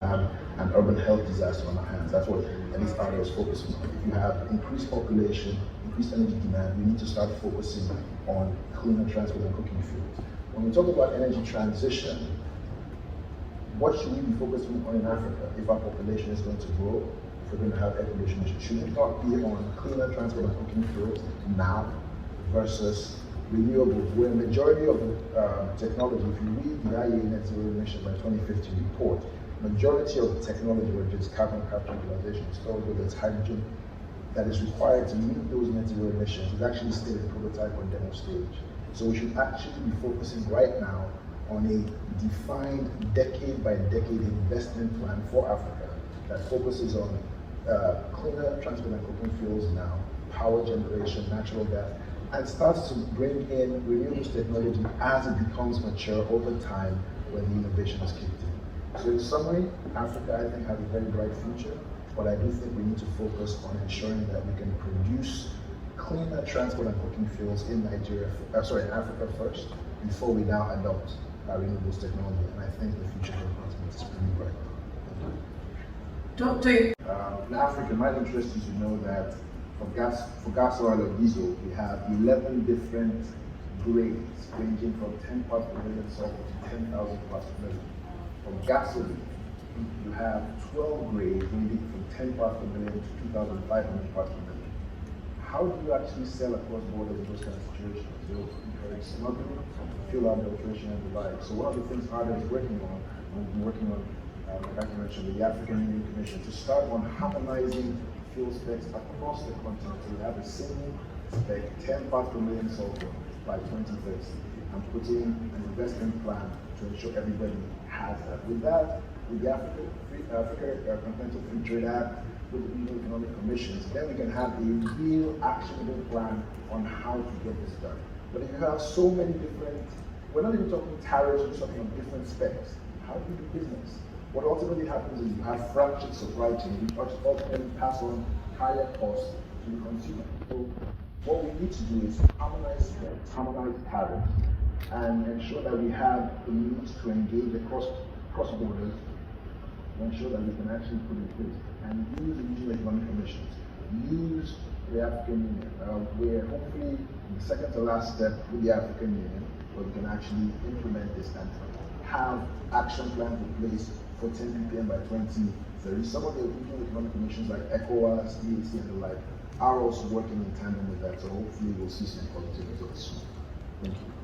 have an urban health disaster on our hands. That's what at least ARDA is focusing on. If you have increased population, increased energy demand, we need to start focusing on cleaner transport and cooking fuels. When we talk about energy transition, what should we be focusing on in Africa if our population is going to grow, if we're going to have air pollution issues? Should we not be on cleaner transport and cooking fuels now versus renewables, where a majority of the technology, if you read the IEA Net Zero Emissions by 2050 report, majority of the technology, whether it's carbon capture, utilization, storage, whether it's hydrogen, that is required to meet those net zero emissions is actually still in prototype or demo stage. So we should actually be focusing right now on a defined decade by decade investment plan for Africa that focuses on cleaner transport and cooking fuels now, power generation, natural gas, and starts to bring in renewables technology as it becomes mature over time when the innovation is kicked in. So in summary, Africa, I think, has a very bright future, but I do think we need to focus on ensuring that we can produce cleaner transport and cooking fuels in Africa first, before we now adopt renewables technology. And I think the future for the continent is pretty bright. In Africa, my interest is to know that for gas, oil, or diesel, we have 11 different grades, ranging from 10 parts per million sulfur to 10,000 parts per million. From gasoline, you have 12 grades ranging from 10 parts per million to 2,500 parts per million. How do you actually sell across borders in those kind of situations? You encourage smuggling, fuel adulteration, and the like. So one of the things ARDA is working on, we've been working on, like I mentioned, with the African Union Commission, to start on harmonizing fuel specs across the continent. So we have a single spec, 10 parts per million sulfur by 2030, and putting an investment plan to ensure everybody has that. With that, with the Africa Continental Free Trade Act, with the Regional Economic Commissions, then we can have a real actionable plan on how to get this done. But if you have so many different, we're not even talking tariffs, we're talking of different specs. How do you do business? What ultimately happens is you have fractured supply chain, which ultimately pass on higher costs to the consumer. So what we need to do is harmonize specs, harmonize tariffs, and ensure that we have the means to engage across borders, to ensure that we can actually put in place and use the Regional Economic Commissions, use the African Union, where hopefully the second to last step with the African Union, where we can actually implement this and have action plans in place for 10 ppm by 2030. Some of the Regional Economic Commissions like ECOWAS, EAC, and the like are also working in tandem with that, so hopefully we'll see some positive results soon. Thank you.